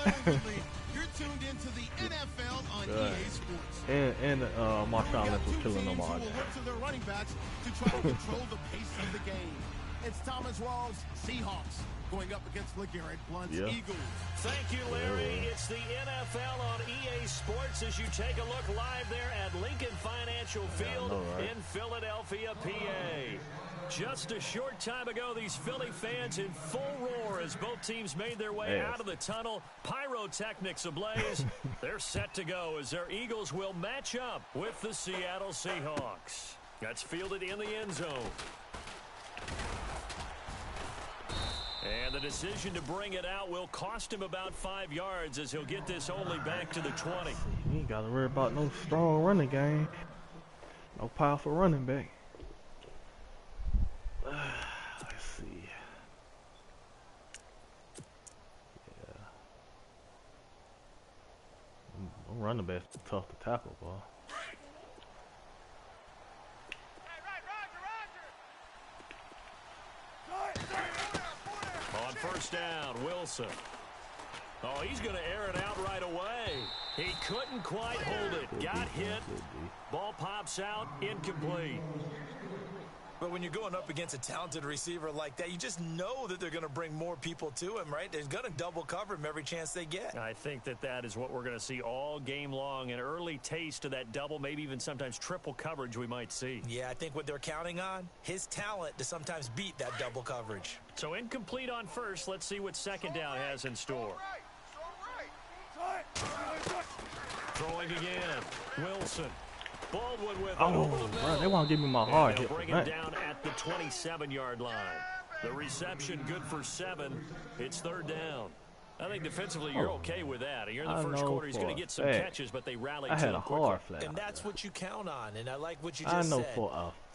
allegedly, you're tuned into the NFL on EA Sports. And Marshawn Lynch was killing them all. Look to their running backs to try to control the pace of the game. It's Thomas Rawls' Seahawks going up against LeGarrette Blount's Eagles. Thank you, Larry. It's the NFL on EA Sports as you take a look live there at Lincoln Financial Field in Philadelphia, PA. Just a short time ago, these Philly fans in full roar as both teams made their way out of the tunnel. Pyrotechnics ablaze. They're set to go as their Eagles will match up with the Seattle Seahawks. That's fielded in the end zone. And the decision to bring it out will cost him about 5 yards as he'll get this only back to the 20. You ain't got to worry about no strong running game. No powerful running back. Let's see. Yeah. No running back's tough to tackle, boy. On first down, Wilson. Oh, he's going to air it out right away. He couldn't quite hold it. Got hit. Ball pops out, incomplete. But when you're going up against a talented receiver like that, you just know that they're going to bring more people to him, right? They're going to double cover him every chance they get. I think that is what we're going to see all game long. An early taste of that double, maybe even sometimes triple coverage we might see. Yeah, I think what they're counting on, his talent to sometimes beat that double coverage. So incomplete on first. Let's see what second down has in store. Throwing again. Wilson. Baldwin with bro, they want to give me my hard hit. Bring him down at the 27-yard line. The reception good for 7. It's third down. I think defensively you're okay with that. You're in the first quarter. He's going to get some catches, but they rallied to him quickly. And that's what you count on. And I like what you just said.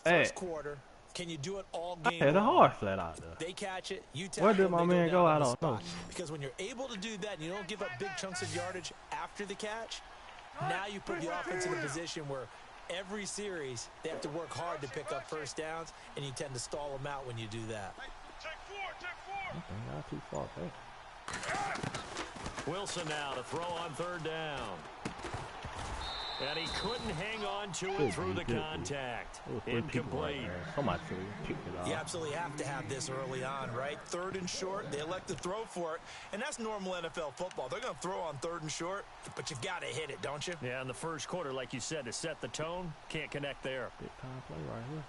First quarter. Can you do it all game? I had a hard flat out there. They catch it. You tackle. Where did my man go? I don't know. Because when you're able to do that and you don't give up big chunks of yardage after the catch, now you put the offense in a position where every series, they have to work hard to pick up first downs, and you tend to stall them out when you do that. Not too far back. Wilson now to throw on third down. And he couldn't hang on to it through the contact. Incomplete. Somebody picked it off. You absolutely have to have this early on, right? Third and short, they elect to throw for it. And that's normal NFL football. They're going to throw on third and short, but you've got to hit it, don't you? Yeah, in the first quarter, like you said, to set the tone, can't connect there. Big time play right here.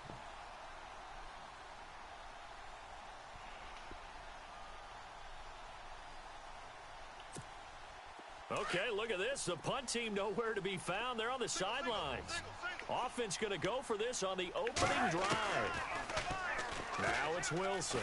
Okay, look at this. The punt team nowhere to be found. They're on the sidelines. Offense going to go for this on the opening drive. Now it's Wilson.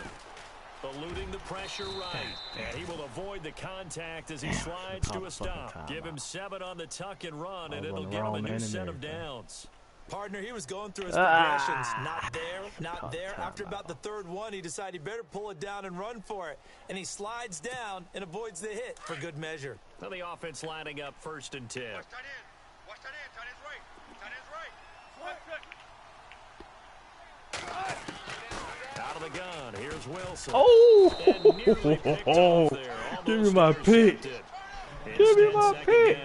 Eluding the pressure right. And he will avoid the contact as he slides to a stop. Give him 7 on the tuck and run, and it'll give him a new set of downs. Partner, he was going through his progressions. Not there, not there. After about the third one, he decided he better pull it down and run for it. And he slides down and avoids the hit for good measure. Well, the offense lining up 1st and 10. Watch that in. Watch that in. Tight end's right. Tight end's right. Out of the gun. Here's Wilson. Oh! Give me my pick. Give me my pick.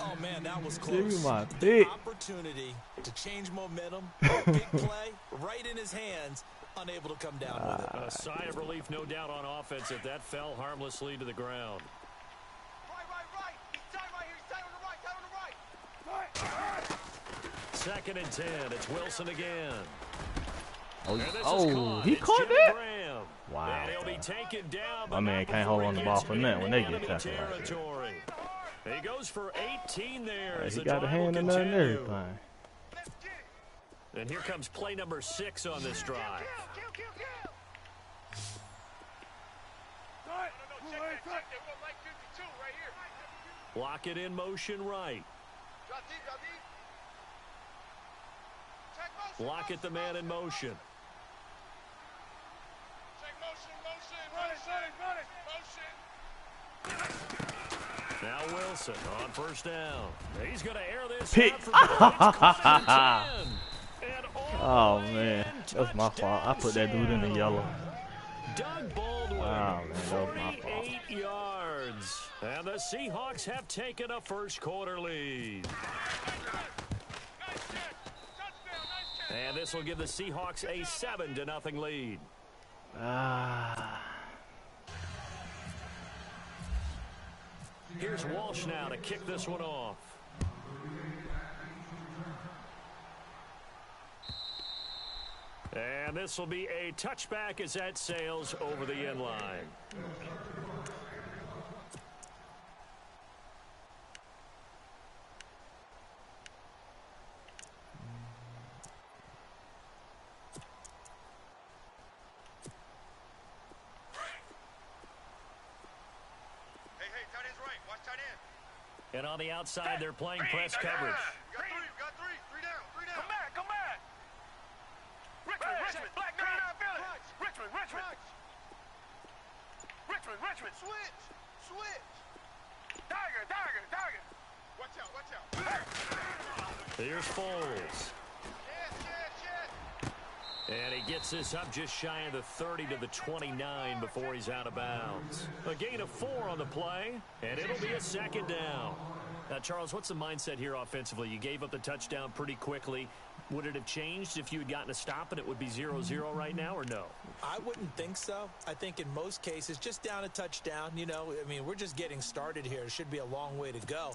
Oh, man, that was close. Give me my pick. Opportunity to change momentum. Big play right in his hands. Unable to come down with it. A sigh of relief, no doubt, on offense if that fell harmlessly to the ground. Right. He's tight right here. He's tight on the right. 2nd and 10. It's Wilson again. Oh, he caught that? Wow. And he'll be taken down. My man can't hold on the ball for nothing when they get tackled like that. He goes for 18 there. He got a hand in there and everything. And here comes play number 6 on this drive. Lock it in motion right. Lock it the man in motion. Now Wilson on first down. He's going to air this pick. Oh, man. That's my fault. I put that dude in the yellow. Doug Baldwin, wow, man, that was my fault. 48 yards. yards. And the Seahawks have taken a first quarter lead. And this will give the Seahawks a 7-0 lead. Here's Walsh now to kick this one off. And this will be a touchback as that sails over the end line. And on the outside, they're playing press coverage. Got three down. Come back. Richmond, Black 99 Village. Richmond. Switch. Tiger. Watch out. Here's Foles. Yes. And he gets this up just shy of the 30 to the 29 before he's out of bounds. A gain of 4 on the play, and it'll be a second down. Now, Charles, what's the mindset here offensively? You gave up the touchdown pretty quickly. Would it have changed if you had gotten a stop and it would be 0-0 right now, or no? I wouldn't think so. I think in most cases, just down a touchdown, we're just getting started here. It should be a long way to go.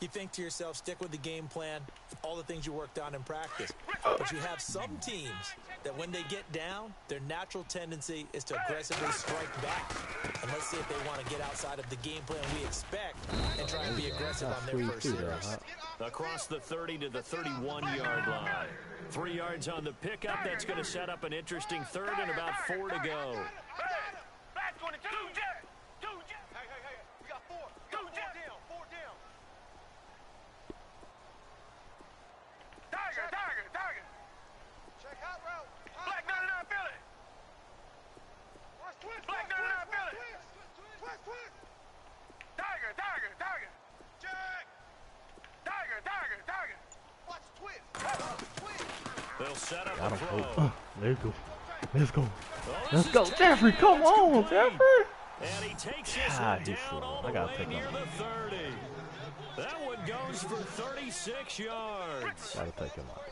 You think to yourself, stick with the game plan, all the things you worked on in practice. But you have some teams that when they get down, their natural tendency is to aggressively strike back. And let's see if they want to get outside of the game plan we expect and try and be aggressive on their first series. Across the 30 to the 31-yard line. 3 yards on the pickup. That's going to set up an interesting third and about 4 to go. Tiger. Check out route. Black 99 Philly. Black 99 Philly. Twist. Tiger. Check. Tiger. Watch twist. They'll set up a throw. Let's go. Jeffrey, come on, Jeffrey. And he takes this one down all the way near the 30. That one goes for 36 yards. Gotta take him out.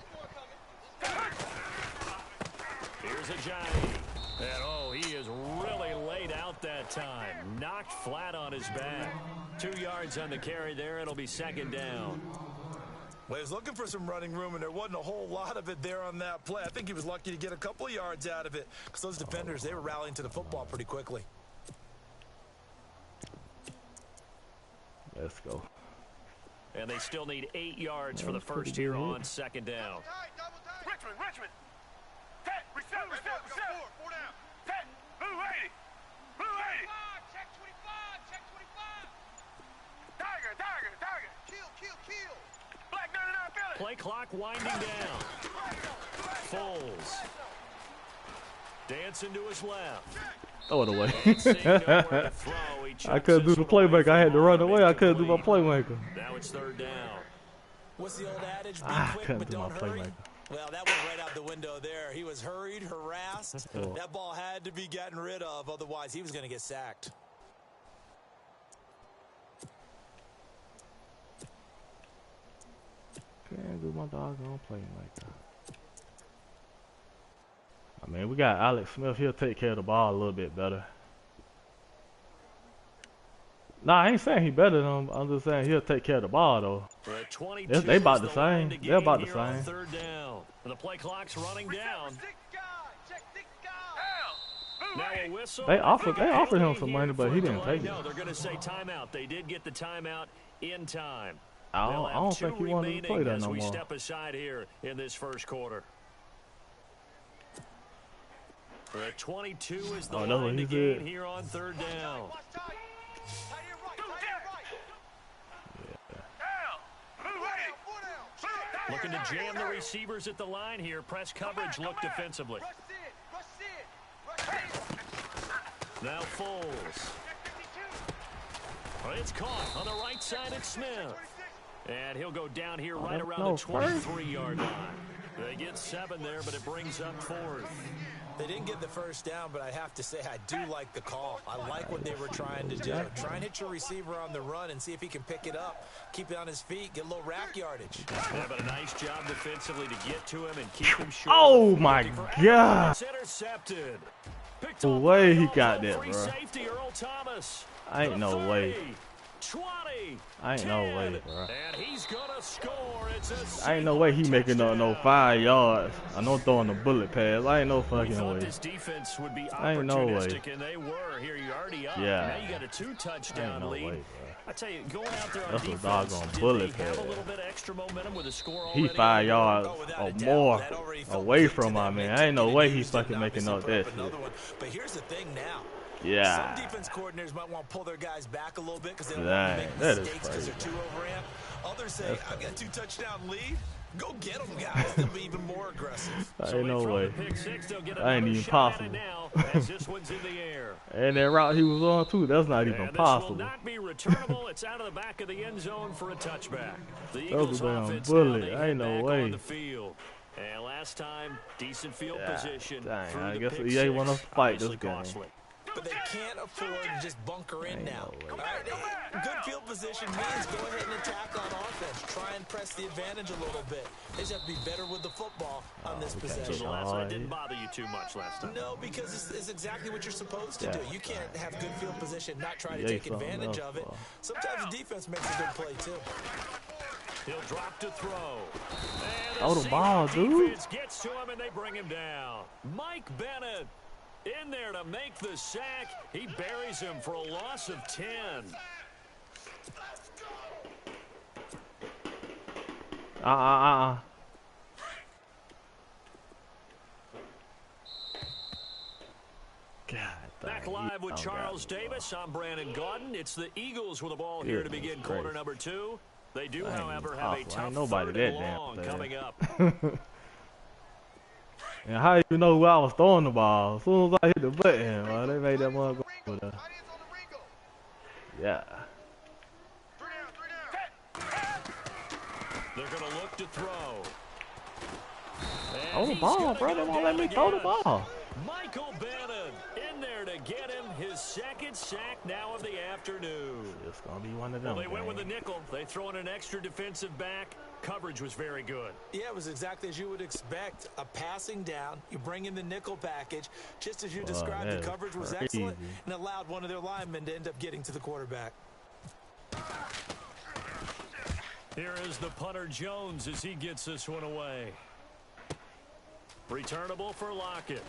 Here's Ajayi. And he is really laid out that time. Knocked flat on his back. 2 yards on the carry there. It'll be second down. Well, he was looking for some running room, and there wasn't a whole lot of it there on that play. I think he was lucky to get a couple of yards out of it because those defenders, they were rallying to the football pretty quickly. Let's go. And they still need 8 yards for the first here on second down. Richmond. Reset. 4 down. Blue 80. Check 25. Tiger. Kill. Black 99 Philly. Play clock winding down. Foles. Dancing to his left. Throw it away. I couldn't do the playmaker. I had to run away. I couldn't do my playmaker. Now it's third down. What's the old adage? Be quick, but don't hurry. Well, that went right out the window there. He was hurried, harassed. That ball had to be gotten rid of. Otherwise, he was going to get sacked. Can't do my doggone playmaker. I mean, we got Alex Smith. He'll take care of the ball a little bit better. Nah, I ain't saying he better than him. I'm just saying he'll take care of the ball, though. They about the same. They're about the same. Third down. The play clock's running down. Now a whistle. They offered him some money, but he didn't take it. No, they're going to say timeout. They did get the timeout in time. I don't think he wanted to play that no more. As we step aside here in this first quarter. The 22 is the line to gain here on third down. Looking to jam the receivers at the line here. Press coverage look defensively. Now Foles. It's caught on the right side at Smith. And he'll go down here right around the 23-yard line. They get 7 there, but it brings up 4th. They didn't get the first down, but I have to say I do like the call. I like what they were trying to do. Try and hit your receiver on the run and see if he can pick it up, keep it on his feet, get a little rack yardage. Yeah, but a nice job defensively to get to him and keep him short. Oh my God! Intercepted. The way he got that, bro. Safety, Earl Thomas. Ain't no way. 20, ain't no way, bro. And he's gonna score. It's ain't no way he making up no 5 yards. I know throwing a bullet pass. I ain't no fucking way. This defense would be ain't no way. And they were. Here you already up. Yeah. Now you got a 2-touchdown no lead. Way, I tell you, going out there on that's defense, a doggone bullet pass. Have a little bit of extra momentum with a score already. He 5 yards or more away from my man. Ain't no way he's fucking making up that shit. But here's the thing now. Yeah. Some defense coordinators might want to pull their guys back a little bit because they don't want to make mistakes because they're too overramped. Others say, I've got a 2-touchdown lead. Go get them, guys. They'll be even more aggressive. Ain't no way. That ain't even possible. And that route he was on, too, that's not even possible. This will not be returnable. It's out of the back of the end zone for a touchback. The Eagles offense bullet. Ain't no way. And last time, decent field position. Dang, I guess EA want to fight this game. But they can't afford to just bunker in now. Good field position means go ahead and attack on offense. Try and press the advantage a little bit. They just have to be better with the football on this possession. Last night didn't bother you too much last time. No, because it's exactly what you're supposed to do. You can't have good field position, not try to take advantage of it. Sometimes the defense makes a good play, too. He'll drop to throw. Oh, the ball, dude. Gets to him and they bring him down. Mike Bennett in there to make the sack. He buries him for a loss of 10. God. Back live with Charles Davis. I'm Brandon Gaudin. It's the Eagles with the ball here to begin quarter number 2. They do, however, have a tough third and long coming up. And how you know where I was throwing the ball? As soon as I hit the button, well, they made that one go over there. Yeah. They're going to look to throw. Oh, the ball, bro. They won't let me throw the ball. Michael Bannon in there to get him his second sack now of the afternoon. It's going to be one of them. Well, they went with the nickel. They throw in an extra defensive back. Coverage was very good. Yeah, it was exactly as you would expect. A passing down. You bring in the nickel package. Just as you described, the coverage was excellent and allowed one of their linemen to end up getting to the quarterback. Here is the punter Jones as he gets this one away. Returnable for Lockett.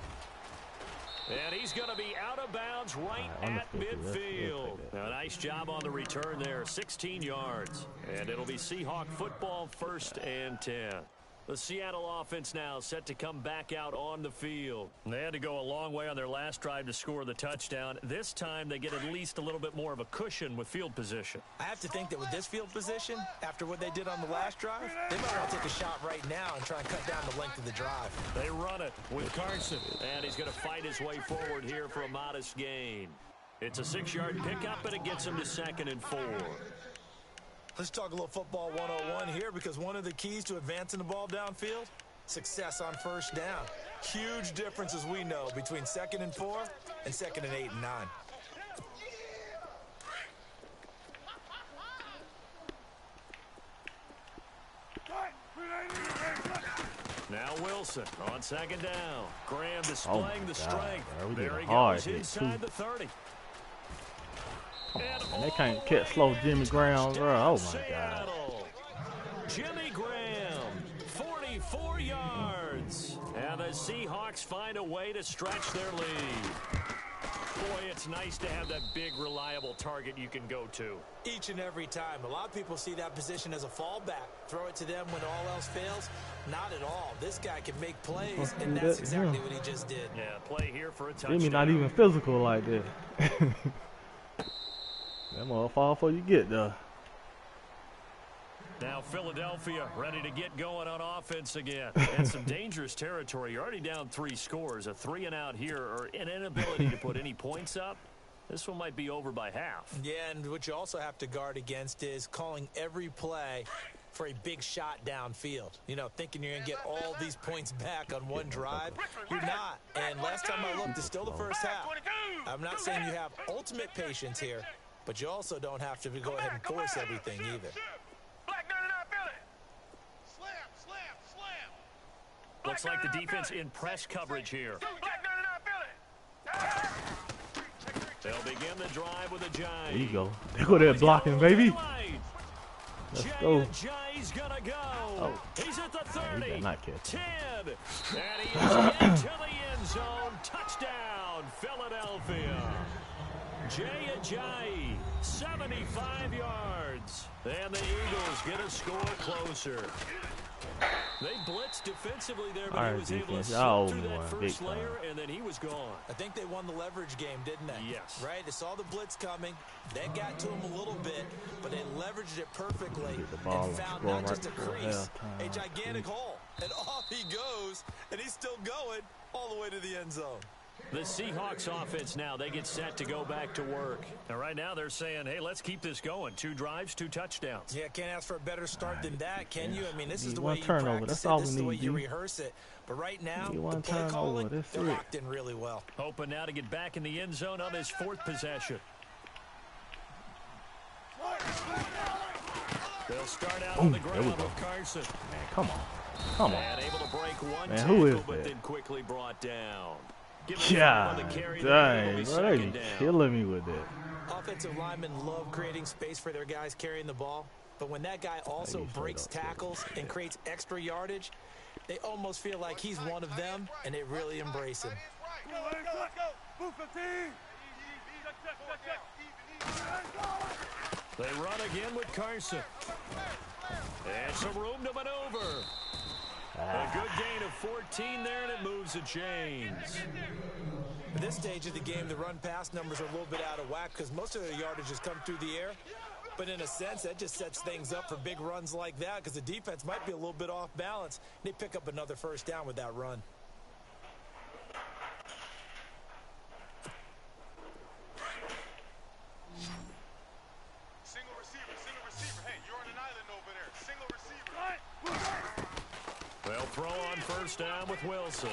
And he's going to be out of bounds right at midfield. Now, a nice job on the return there, 16 yards. And it'll be Seahawk football, 1st and 10. The Seattle offense now set to come back out on the field. They had to go a long way on their last drive to score the touchdown. This time they get at least a little bit more of a cushion with field position. I have to think that with this field position, after what they did on the last drive, they might want to take a shot right now and try and cut down the length of the drive. They run it with Carson. And he's going to fight his way forward here for a modest gain. It's a 6-yard pickup, and it gets him to 2nd and 4. Let's talk a little football 101 here, because one of the keys to advancing the ball downfield, success on 1st down. Huge difference, as we know, between 2nd and 4 and 2nd and 8 and 9. Now Wilson on 2nd down. Graham displaying the strength. There he goes inside the 30. And they can't catch slow Jimmy Graham, bro. Oh my God. Jimmy Graham, 44 yards. And the Seahawks find a way to stretch their lead. Boy, it's nice to have that big, reliable target you can go to. Each and every time. A lot of people see that position as a fallback. Throw it to them when all else fails. Not at all. This guy can make plays, and that's exactly what he just did. Yeah, play here for a touchdown. Jimmy not even physical like that. That motherfucker fall before you get there. Now Philadelphia ready to get going on offense again. And some dangerous territory. You're already down 3 scores. A 3-and-out here, or an inability to put any points up. This one might be over by half. Yeah, and what you also have to guard against is calling every play for a big shot downfield. You know, thinking you're going to get all these points back on one drive. You're not. And last time I looked, it's still the first half. I'm not saying you have ultimate patience here, but you also don't have to go ahead and force everything either. Looks like the defense in press coverage here. They'll begin the drive with a Jai. There you go. There go that blocking, baby. Let's go. Jai's gonna go. Oh. He's at the 30. He not catch. 10. And he is into the end zone. Touchdown, Philadelphia. Jay Ajayi, 75 yards. And the Eagles get a score closer. They blitzed defensively there, but he was able to slip through that first layer, and then he was gone. I think they won the leverage game, didn't they? Yes. Right? They saw the blitz coming. They got to him a little bit, but they leveraged it perfectly and found not just a crease, a gigantic hole. And off he goes, and he's still going all the way to the end zone. The Seahawks offense now, they get set to go back to work. And right now they're saying, hey, let's keep this going. 2 drives, 2 touchdowns. Yeah, can't ask for a better start than that, can you? I mean, this is the way you turnover. practice That's it. all This is we the way need, you D. rehearse it. But right now, You the want play turnover. calling, That's they're it. locked in really well. Hoping now to get back in the end zone on his 4th possession. They'll start out on the ground with Carson. Man, come on. Come on. And able to break one Man, tackle, who is but that? then quickly brought down. Yeah, dang, bro, they be killing me with that. Offensive linemen love creating space for their guys carrying the ball, but when that guy also breaks tackles and creates extra yardage, they almost feel like he's one of them, and they really embrace him. They run again with Carson. And some room to maneuver. A good gain of 14 there, and it moves the chains. At this stage of the game, the run-pass numbers are a little bit out of whack because most of their yardage has come through the air. But in a sense, that just sets things up for big runs like that because the defense might be a little bit off balance. They pick up another first down with that run. Single receiver. Hey, you're on an island over there. Single receiver. They'll throw on first down with Wilson.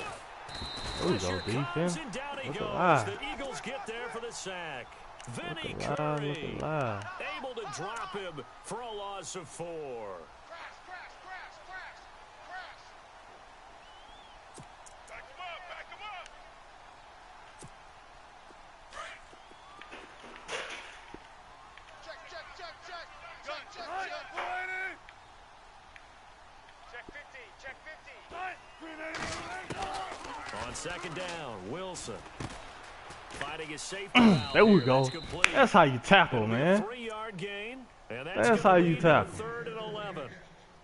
There we go, defense. And down he Look goes. alive. The Eagles get there for the sack. Vinny Look Curry alive. able to drop him for a loss of 4. Back him up. Check. Check 50. On second down, Wilson fighting his safety. There we go. That's how you tackle, man. 3-yard gain. And That's how you tackle. 3rd and 11.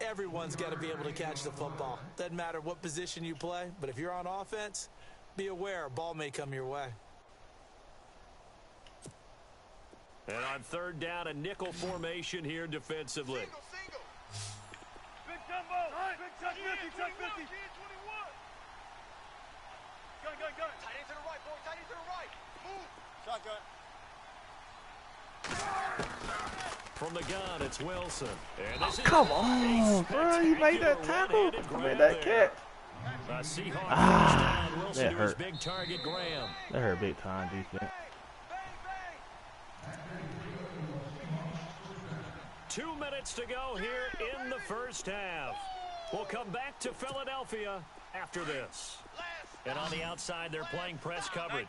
Everyone's got to be able to catch the football. Doesn't matter what position you play, but if you're on offense, be aware a ball may come your way. And on 3rd down, a nickel formation here defensively. Single. Big jumbo. Big check 50. Gun. Tight end to the right, boy. Tight end to the right. Move. Shotgun. From the gun, it's Wilson. And this is Come on, bro. You made that tackle. You made that catch. Seahawks Wilson that to his hurt. big target, Graham. That hurt big time, defense. 2 minutes to go here in the first half. We'll come back to Philadelphia after this. And on the outside, they're playing press coverage.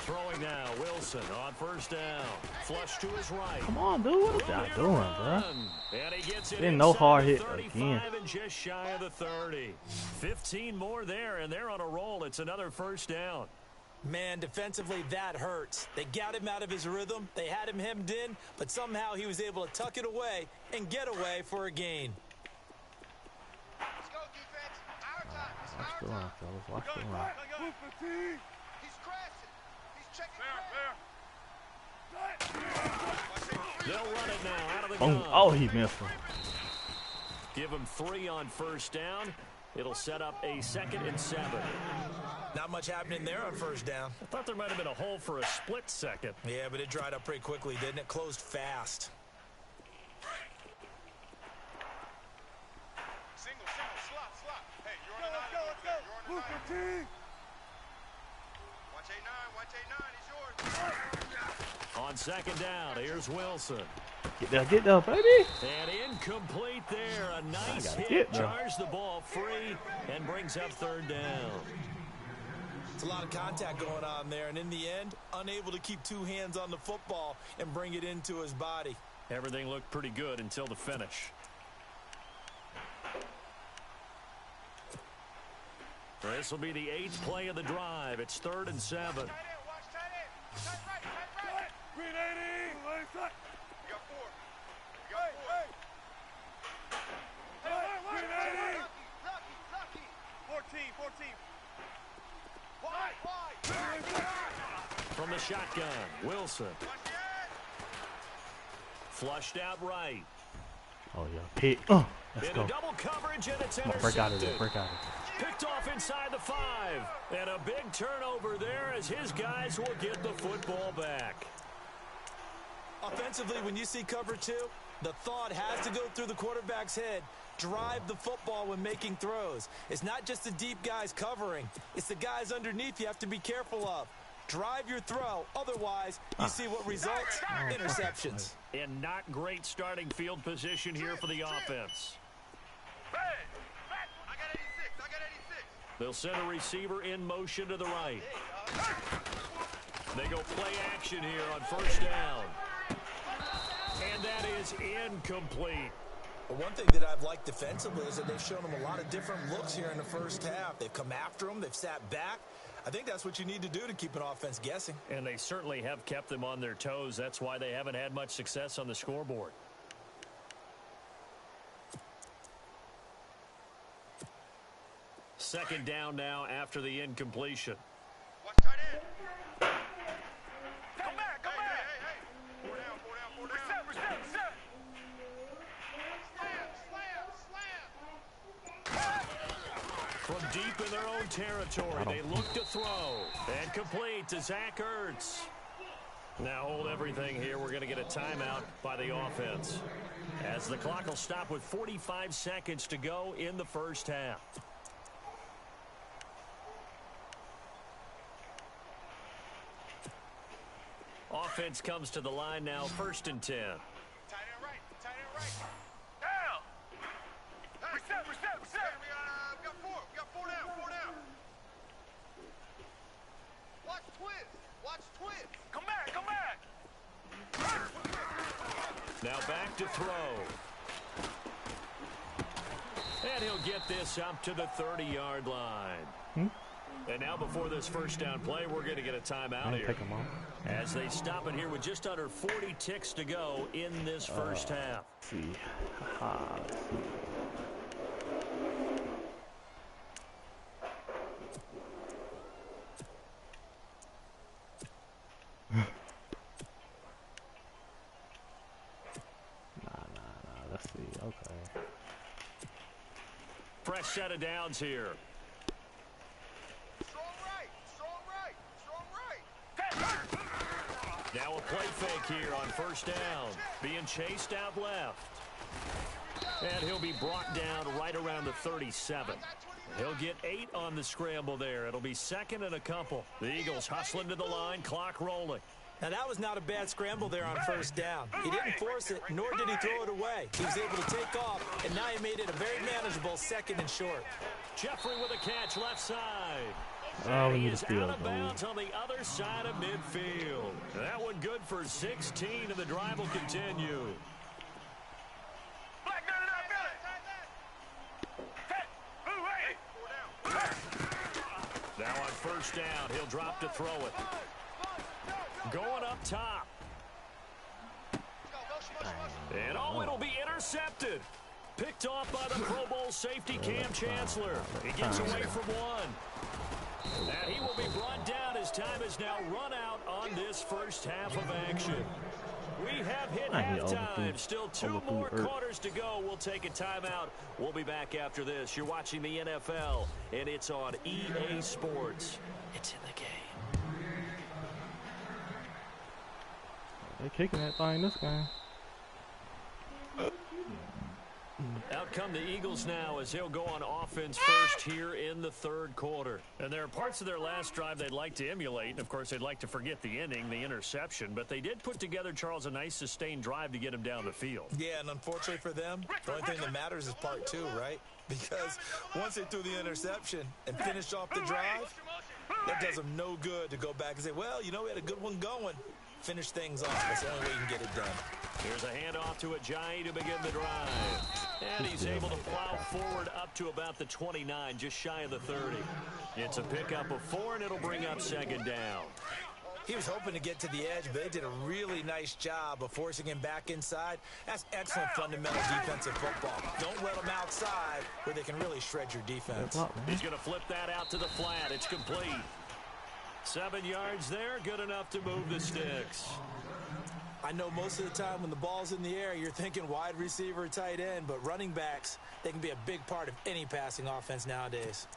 Throwing now, Wilson on first down. Flush to his right. Come on, dude. What y'all doing, bro? And he gets it Didn't no inside hard the hit 35 again. and just shy of the 30. 15 more there, and they're on a roll. It's another first down. Man, defensively, that hurts. They got him out of his rhythm. They had him hemmed in, but somehow he was able to tuck it away and get away for a gain. Let's go, defense. Our time. It's Watch the our run, time. fellas. Watch the run. He's crashing. He's checking They'll run it now out of the Boom. gun. Oh, he missed him. Give him 3 on first down. It'll set up a 2nd and 7. Not much happening there on first down. I thought there might have been a hole for a split second. Yeah, but it dried up pretty quickly, didn't it? Closed fast. Single, slot. Hey, you're on the 9. Let's go. You're on the 9. Watch 8-9. Watch 8-9. He's yours. On second down, here's Wilson. Get there, baby. And incomplete there. A nice hit. Jars the ball free and brings up third down. It's a lot of contact going on there, and in the end, unable to keep two hands on the football and bring it into his body. Everything looked pretty good until the finish. This will be the 8th play of the drive. It's 3rd and 7. Watch tight end. Tight right. Green 80. Left side. We got 4. Hey. Lucky. 14. Wide. From the shotgun, Wilson. Flushed out right. Oh, yeah. Pick. Let's Into go. double coverage, and it's Come on, intercepted. break out of there. Picked off inside the 5. And a big turnover there as his guys will get the football back. Offensively, when you see cover 2, the thought has to go through the quarterback's head. Drive the football when making throws. It's not just the deep guys covering. It's the guys underneath you have to be careful of. Drive your throw. Otherwise, you see what results? Interceptions. And not great starting field position here for the offense. I got 86. They'll send a receiver in motion to the right. They go play action here on first down. And that is incomplete. But one thing that I've liked defensively is that they've shown them a lot of different looks here in the first half. They've come after them. They've sat back. I think that's what you need to do to keep an offense guessing. And they certainly have kept them on their toes. That's why they haven't had much success on the scoreboard. Second down now after the incompletion. Watch tight end. Come back. Hey. 4 down. Reset. Slam. From deep in their own territory, they look to throw. And complete to Zach Ertz. Now hold everything here. We're going to get a timeout by the offense, as the clock will stop with 45 seconds to go in the first half. Offense comes to the line now, 1st and 10. Tight end right. Down. Reset. We got 4 down. Watch twist. Come back. Now back to throw. And he'll get this up to the 30-yard line. And now before this first down play, we're going to get a timeout here. Pick him off. As they stop it here with just under 40 ticks to go in this first half. Let's see. Nah. Let's see. Okay. Fresh set of downs here. Strong right. Now a play fake here on first down. Being chased out left. And he'll be brought down right around the 37. He'll get 8 on the scramble there. It'll be 2nd and a couple. The Eagles hustling to the line, clock rolling. Now, that was not a bad scramble there on first down. He didn't force it, nor did he throw it away. He was able to take off, and now he made it a very manageable 2nd and short. Jeffrey with a catch left side. Oh, we He need is a field out of goal. bounds on the other side of midfield. That one good for 16, and the drive will continue. Now on first down, he'll drop to throw it. Going up top. And it'll be intercepted. Picked off by the Pro Bowl safety Cam Chancellor. He gets away from one. And he will be brought down as time has now run out on this first half of action. We have hit halftime. Still 2 more quarters to go. We'll take a timeout. We'll be back after this. You're watching the NFL, and it's on EA Sports. It's in the game. They're kicking that thing this game. Out come the Eagles now as they'll go on offense first here in the third quarter. And there are parts of their last drive they'd like to emulate. Of course, they'd like to forget the ending, the interception. But they did put together, Charles, a nice sustained drive to get him down the field. Yeah, and unfortunately for them, the only thing that matters is part 2, right? Because once they threw the interception and finished off the drive, that does them no good to go back and say, well, you know, we had a good one going. Finish things off. That's the only way you can get it done. Here's a handoff to Ajayi to begin the drive. And he's able to plow forward up to about the 29, just shy of the 30. It's a pickup of 4, and it'll bring up second down. He was hoping to get to the edge, but they did a really nice job of forcing him back inside. That's excellent fundamental defensive football. Don't let them outside where they can really shred your defense. He's going to flip that out to the flat. It's complete. 7 yards there, good enough to move the sticks. I know most of the time when the ball's in the air, you're thinking wide receiver, tight end, but running backs, they can be a big part of any passing offense nowadays.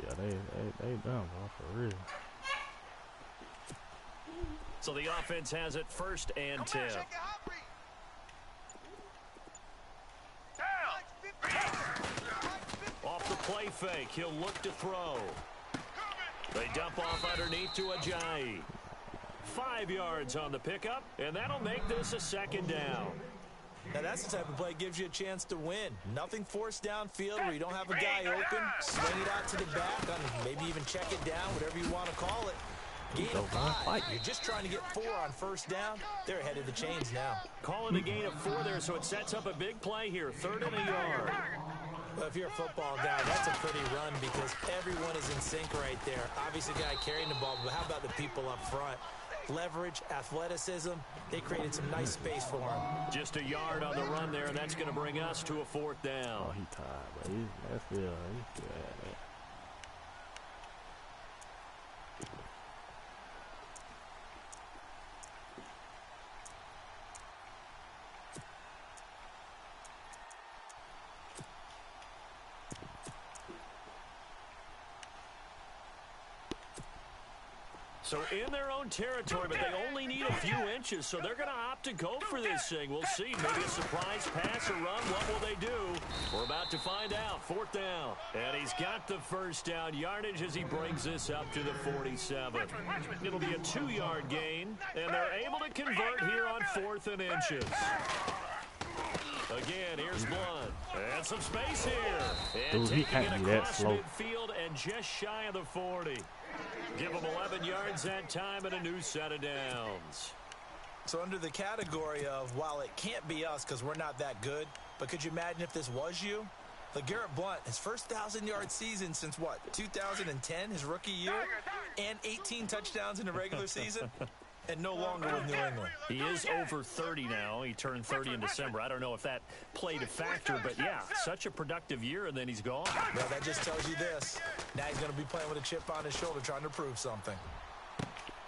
Yeah, they done, bro, for real. So the offense has it 1st and 10. Off the play fake, he'll look to throw. They dump off underneath to Ajayi. 5 yards on the pickup, and that'll make this a second down. Now that's the type of play that gives you a chance to win. Nothing forced downfield where you don't have a guy open. Swing it out to the back, maybe even check it down, whatever you want to call it. Gain of 5. You're just trying to get 4 on first down. They're ahead of the chains now. Calling a gain of 4 there, so it sets up a big play here. 3rd and a yard. Well, if you're a football guy, that's a pretty run because everyone is in sync right there. Obviously, the guy carrying the ball, but how about the people up front? Leverage, athleticism, they created some nice space for him. Just a yard on the run there, and that's going to bring us to a 4th down. Oh, he tired, but that's still had that. So in their own territory, but they only need a few inches, so they're going to opt to go for this thing. We'll see. Maybe a surprise pass or run. What will they do? We're about to find out. 4th down. And he's got the first down yardage as he brings this up to the 47. It'll be a 2-yard gain, and they're able to convert here on 4th and inches. Again, here's Blunt. And some space here. And taking it across midfield and just shy of the 40. Give them 11 yards that time and a new set of downs. So under the category of, while it can't be us because we're not that good, but could you imagine if this was you? LeGarrette Blunt, his first 1,000-yard season since, what, 2010, his rookie year? And 18 touchdowns in the regular season? And no longer with New England. He is over 30 now. He turned 30 in December. I don't know if that played a factor, but yeah, such a productive year, and then he's gone. Well, that just tells you this. Now he's going to be playing with a chip on his shoulder trying to prove something.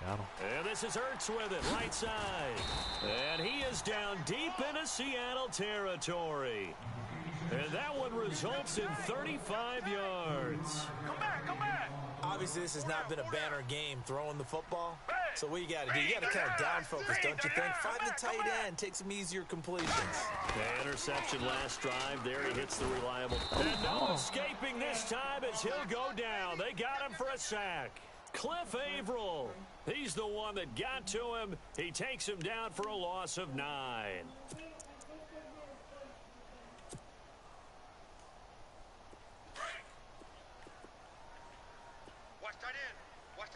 Got him. And this is Ertz with it, right side. And he is down deep into Seattle territory. And that one results in 35 yards. Come back. Obviously, this has not been a banner game throwing the football. So what you got to do, you got to kind of down focus, don't you think? Find the tight end, take some easier completions. The interception last drive. There he hits the reliable. And no escaping this time as he'll go down. They got him for a sack. Cliff Averill. He's the one that got to him. He takes him down for a loss of 9.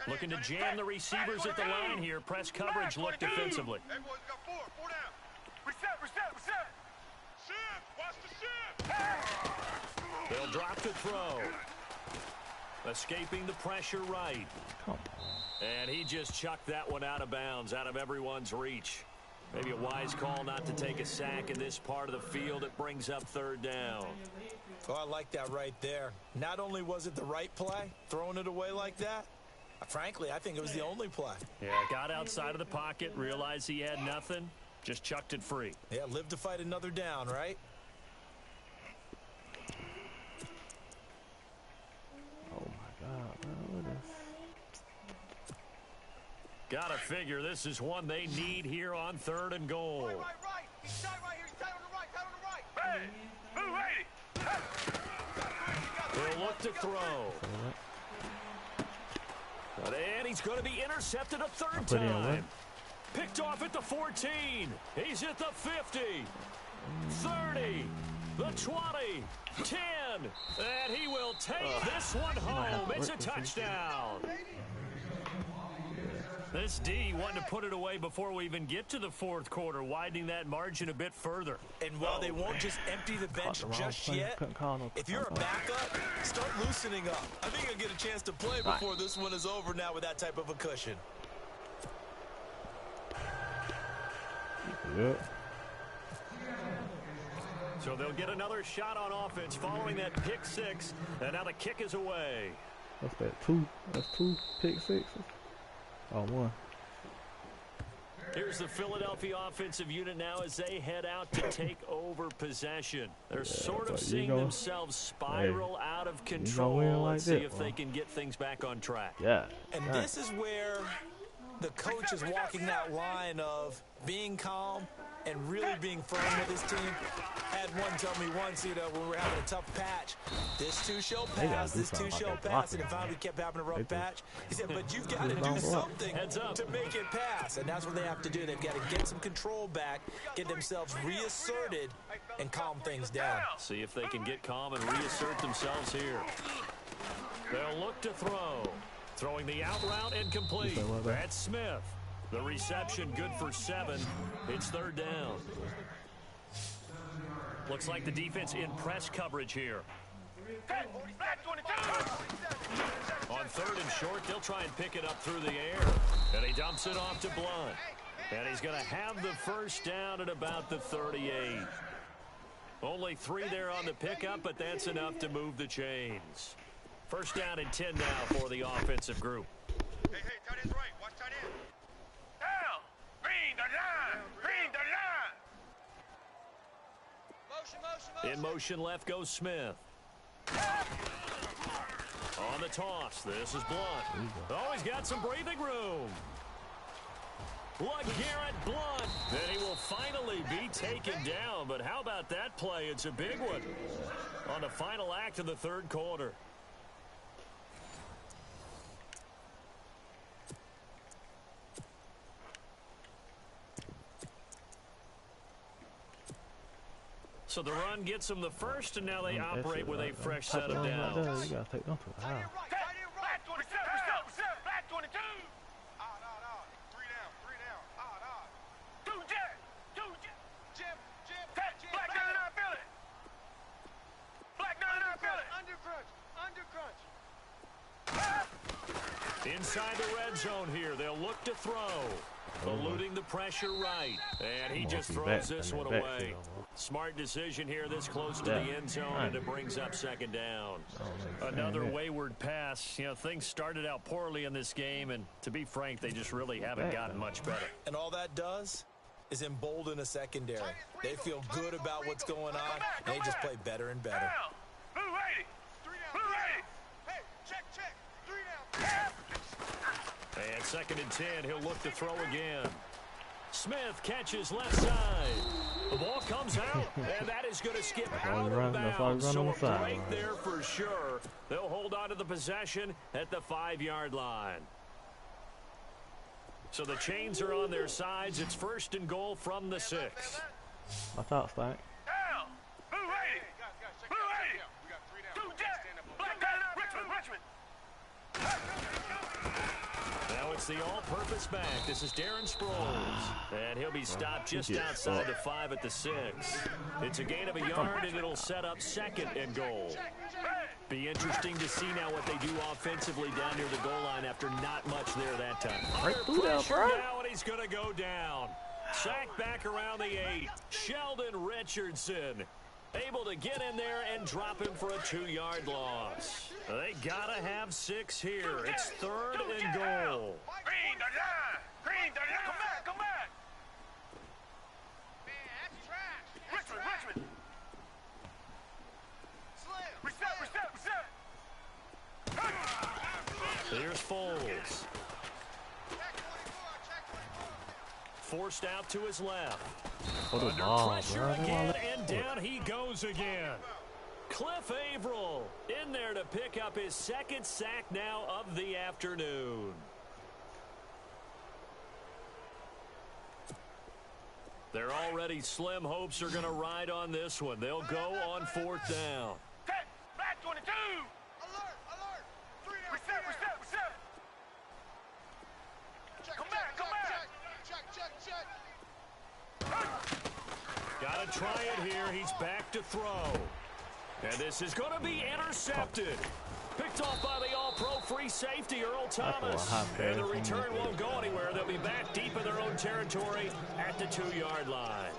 Looking to jam the receivers at the line here. Press coverage look defensively. Hey, boys, we got 4 down. Reset. Shift, watch the shift. They'll drop to throw. Escaping the pressure right. Come on. And he just chucked that one out of bounds, out of everyone's reach. Maybe a wise call not to take a sack in this part of the field. It brings up third down. Oh, I like that right there. Not only was it the right play, throwing it away like that, frankly, I think it was the only play. Yeah, got outside of the pocket, realized he had nothing, just chucked it free. Yeah, live to fight another down, right? Oh, my God, man. What is... Gotta figure this is one they need here on 3rd and goal. Right. He's tight right here. He's tight on the right. Hey, move righty. He'll look to throw. And he's going to be intercepted a third time. Picked off at the 14. He's at the 50. 30. The 20. 10. And he will take this one home. It's a touchdown. This D wanted to put it away before we even get to the 4th quarter, widening that margin a bit further. And while they won't just empty the bench just yet, if you're a backup, start loosening up. I think you'll get a chance to play before this one is over now with that type of a cushion. Yep. So they'll get another shot on offense following that pick 6, and now the kick is away. What's that? 2? That's 2 pick 6s? Oh, 1. Here's the Philadelphia offensive unit now as they head out to take over possession. They're sort of seeing themselves spiral out of control. Let's see if they can get things back on track. Yeah. And this is where the coach is walking that line of being calm and really being firm with his team. Had one tell me once, when we were having a tough patch, this too shall pass, this too shall pass, and finally we kept having a rough patch. He said, but you've got to do something to make it pass, and that's what they have to do. They've got to get some control back, get themselves reasserted, and calm things down. See if they can get calm and reassert themselves here. They'll look to throw. Throwing the out route and complete. That's Smith. The reception good for 7. It's 3rd down. Looks like the defense in press coverage here. On 3rd and short, they'll try and pick it up through the air. And he dumps it off to Blunt. And he's going to have the first down at about the 38. Only 3 there on the pickup, but that's enough to move the chains. First down and 10 now for the offensive group. Hey, tight end's right. Watch tight end. Down. Green the line. Motion. In motion left goes Smith. On the toss, this is Blunt. Oh, he's got some breathing room. LeGarrette Blunt. And he will finally be taken down. But how about that play? It's a big one on the final act of the 3rd quarter. So the run gets them the first, and now they operate with a fresh set of downs. You gotta take them to the house. Black 22. Black 22. Odd. 3 down. Odd. 2 jet. Jim. Black 99 feel it. Black 99 feel it. Under crunch. Inside the red zone here, they'll look to throw. Eluding the pressure right. And he just throws this one away. Smart decision here this close to the end zone, and it brings up 2nd down. Another wayward pass. Things started out poorly in this game, and to be frank, they just really haven't gotten much better. And all that does is embolden a secondary. They feel good about what's going on, and they just play better and better. Blue 80. 3 down. Hey, check. 3 down. And 2nd and 10, he'll look to throw again. Smith catches left side. The ball comes out, and that is going to skip out of bounds. So a break there for sure. They'll hold on to the possession at the 5-yard line. So the chains are on their sides. It's 1st and goal from the 6. Watch out, Stank. Down. Blue 80. Blue 80. We got 3 down. 2 jet. Black 99. Richmond. Now it's the all-purpose back. This is Darren Sproles. And he'll be stopped just outside the 5 at the 6. It's a gain of a yard, and it'll set up 2nd and goal. Be interesting to see now what they do offensively down near the goal line after not much there that time. Right through there, bro. Now, and he's going to go down. Sack back around the 8. Sheldon Richardson able to get in there and drop him for a 2-yard loss. They gotta have 6 here. It's 3rd and goal. Green, the line. Green, the line. Come back. Man, that's trash. Richmond. Reset. Here's Foles. Forced out to his left. What a Under ball, pressure bro. again, and down he goes again. Cliff Averill in there to pick up his 2nd sack now of the afternoon. Their already slim hopes are going to ride on this one. They'll go on 4th down. Black 22. Alert. 3 out. Reset. Come back. Check. Got to try it here. He's back to throw. And this is going to be intercepted. Picked off by the all-pro free safety, Earl Thomas. And the return won't go anywhere. They'll be back deep in their own territory at the 2-yard line.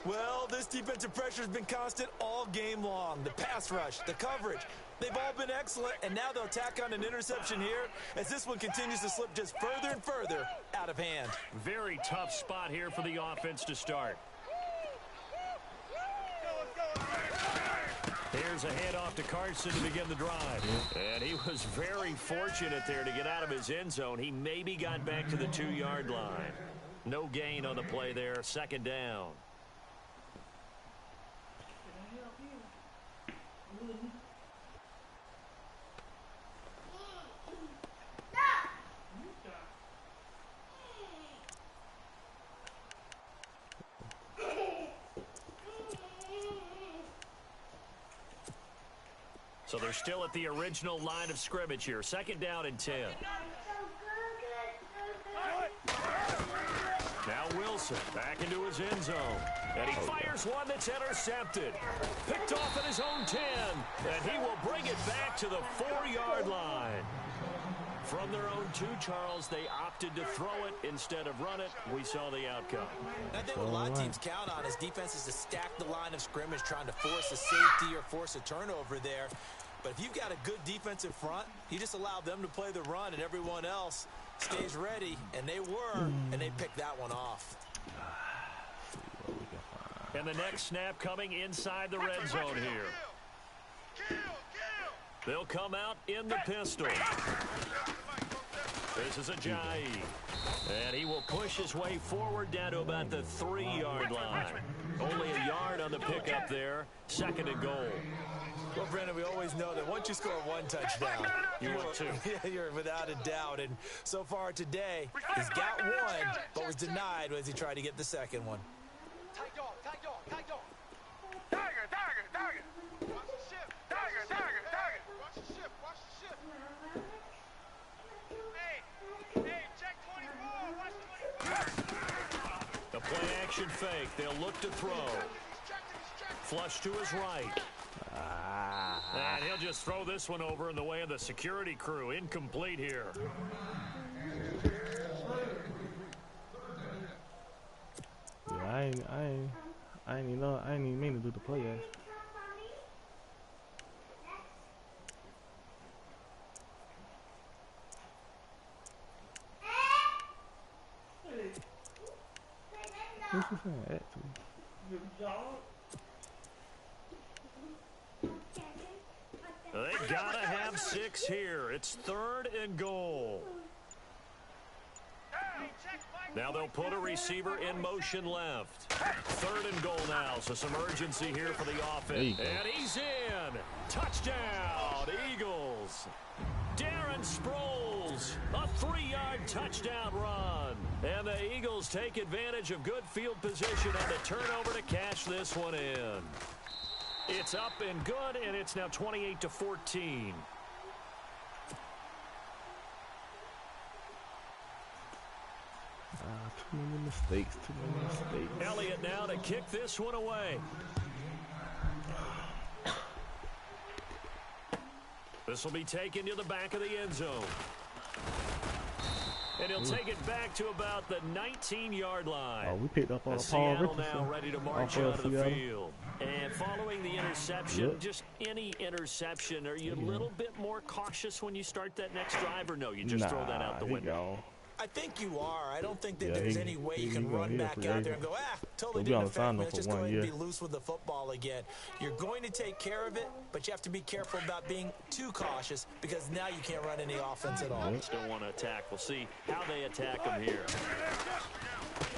Well, this defensive pressure has been constant all game long. The pass rush, the coverage, they've all been excellent, and now they'll tack on an interception here as this one continues to slip just further and further out of hand. Very tough spot here for the offense to start. Here's a handoff to Carson to begin the drive. And he was very fortunate there to get out of his end zone. He maybe got back to the 2-yard line. No gain on the play there. 2nd down. So they're still at the original line of scrimmage here. 2nd down and 10. Now Wilson back into his end zone. And he fires one that's intercepted. Picked off at his own 10. And he will bring it back to the 4-yard line. From their own 2, Charles, they opted to throw it instead of run it. We saw the outcome. And I think what a lot of teams count on is defenses to stack the line of scrimmage, trying to force a safety or force a turnover there. But if you've got a good defensive front, you just allow them to play the run, and everyone else stays ready. And they were, and they picked that one off. And the next snap coming inside the red zone here. They'll come out in the pistol. This is Ajayi. And he will push his way forward down to about the 3-yard line. Only a yard on the pickup there. 2nd and goal. Well, Brandon, we always know that once you score 1 touchdown, you want 2. Yeah, you're without a doubt. And so far today, he's got 1, but was denied as he tried to get the 2nd one. Tight dog. Tiger. Watch the ship. Tiger. Watch the ship. Hey, check 24. Watch 24. The play action fake. They'll look to throw. Flush to his right. And he'll just throw this one over in the way of the security crew. Incomplete here. Yeah, I ain't even mean to do the play action. What's he saying? Actually. They gotta have 6 here. It's 3rd and goal. Now they'll put a receiver in motion left. 3rd and goal now, so some urgency here for the offense. And he's in. Touchdown, Eagles. Darren Sproles, a 3-yard touchdown run. And the Eagles take advantage of good field position on the turnover to cash this one in. It's up and good, and it's now 28-14. Too many mistakes. Elliott now to kick this one away. This will be taken to the back of the end zone. And he'll take it back to about the 19-yard line. Oh, we picked up on Seattle now ready to march out of the field. And following the interception, just any interception, are you a little bit more cautious when you start that next drive, or no, you just throw that out the window? I think you are. I don't think that there's any way you can run back out there and go, totally didn't affect me. Let's just go ahead and be loose with the football again. You're going to take care of it, but you have to be careful about being too cautious because now you can't run any offense at all. Just don't want to attack. We'll see how they attack them here.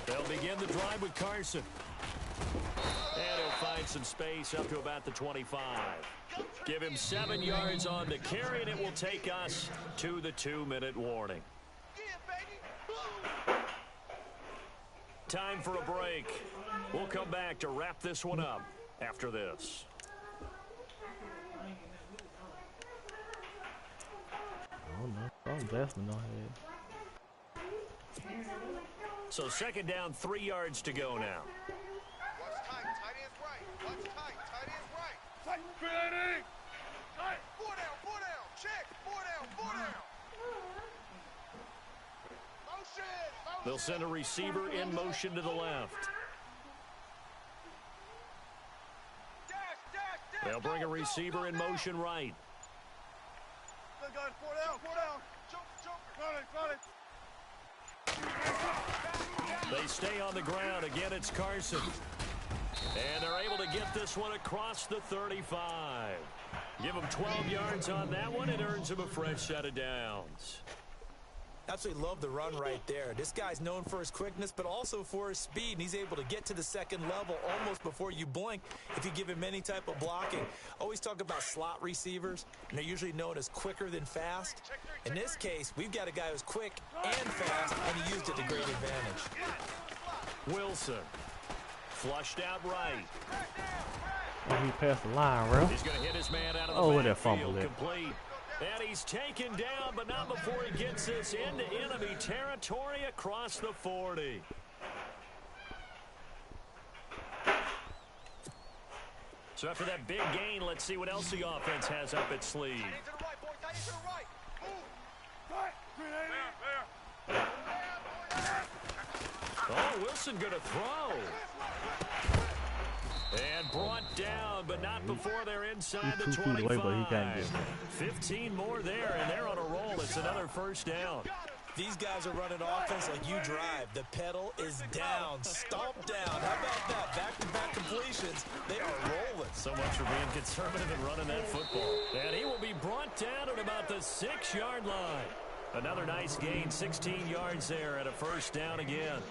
They'll begin the drive with Carson. And he'll find some space up to about the 25. Give him 7 yards on the carry, and it will take us to the 2-minute warning. Time for a break. We'll come back to wrap this one up after this. Oh, no. I'm definitely not here. So 2nd down, 3 yards to go now. Watch tight. Tight end's right. Watch tight. Tight end's right. Tight. Grenading. Tight. 4 down. 4 down. Check. 4 down. 4 down. They'll send a receiver in motion to the left. They'll bring a receiver in motion right. They stay on the ground. Again, it's Carson. And they're able to get this one across the 35. Give him 12 yards on that one. It earns him a fresh set of downs. Absolutely love the run right there. This guy's known for his quickness, but also for his speed, and he's able to get to the 2nd level almost before you blink if you give him any type of blocking. Always talk about slot receivers, and they're usually known as quicker than fast. In this case, we've got a guy who's quick and fast, and he used it to great advantage. Wilson, flushed out right. Oh, he passed the line, bro. He's going to hit his man out of the backfield, complete. And he's taken down, but not before he gets this into enemy territory across the 40. So after that big gain, let's see what else the offense has up its sleeve. Oh, Wilson going to throw. And brought down, but not before they're inside the 25. Away, but he 15 more there, and they're on a roll. It's another 1st down. These guys are running offense like you drive. The pedal is down, stomp down. How about that? Back-to-back completions. They are rolling. So much for being conservative and running that football. And he will be brought down at about the 6-yard line. Another nice gain, 16 yards there at a 1st down again.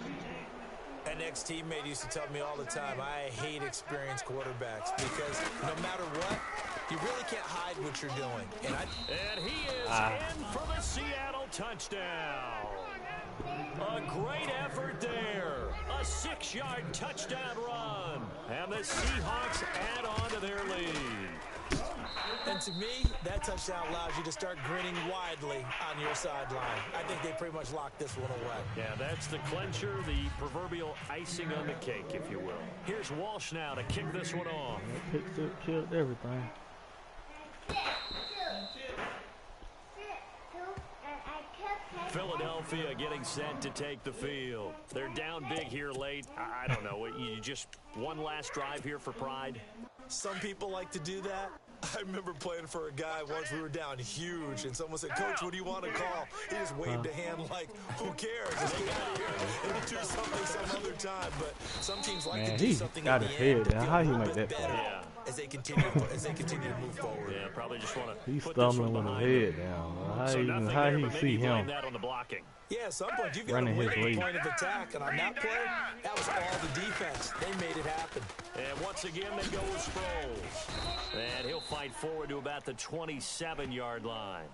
An ex-teammate used to tell me all the time, I hate experienced quarterbacks because no matter what, you really can't hide what you're doing. And he is in for the Seattle touchdown. A great effort there. A 6-yard touchdown run. And the Seahawks add on to their lead. And to me, that touchdown allows you to start grinning widely on your sideline. I think they pretty much locked this one away. Yeah, that's the clincher, the proverbial icing on the cake, if you will. Here's Walsh now to kick this one off. Picked it, killed everything. Philadelphia getting set to take the field. They're down big here late. I don't know. You just one last drive here for pride? Some people like to do that. I remember playing for a guy once. We were down huge, and someone said, Coach, what do you want to call? He just waved a hand like, who cares? Let's get out of here and do something some other time. But some teams like to do something at the end to feel a little bit better as they continue to move forward. Yeah, probably just want to He's put this stumbling one with his head down. How you see him? That on the blocking. Yeah, at some point you've got to win the point of attack, and on that play, that was all the defense. They made it happen. And once again, they go with Sproles. And he'll fight forward to about the 27-yard line.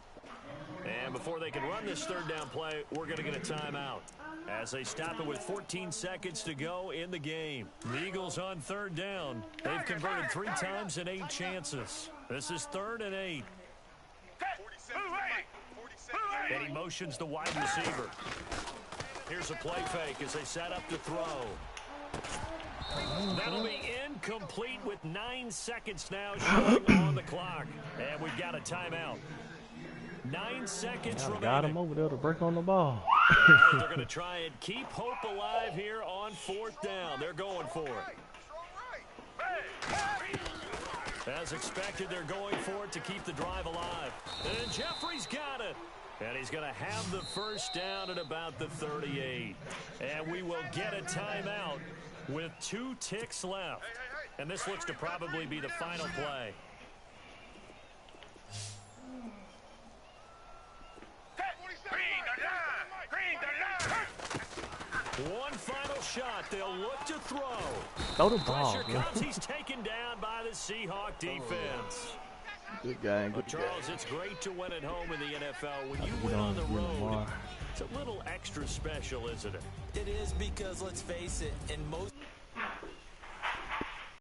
And before they can run this 3rd down play, we're going to get a timeout as they stop it with 14 seconds to go in the game. The Eagles on 3rd down. They've converted 3 times in 8 chances. This is 3rd and 8. And he motions the wide receiver. Here's a play fake as they set up to throw. That'll be incomplete with 9 seconds now showing on the clock. And we've got a timeout. 9 seconds remaining. Got him over there to break on the ball. Right, they're going to try and keep hope alive here on 4th down. They're going for it. As expected, they're going for it to keep the drive alive. And Jeffrey's got it. And he's going to have the first down at about the 38. And we will get a timeout with 2 ticks left. And this looks to probably be the final play. One final shot. They'll look to throw. Throw the ball. Pressure comes. He's taken down by the Seahawk defense. Good game. Good Charles, game. it's great to win at home in the NFL. When you win on the road, it's a little extra special, isn't it? It is because, let's face it, in most...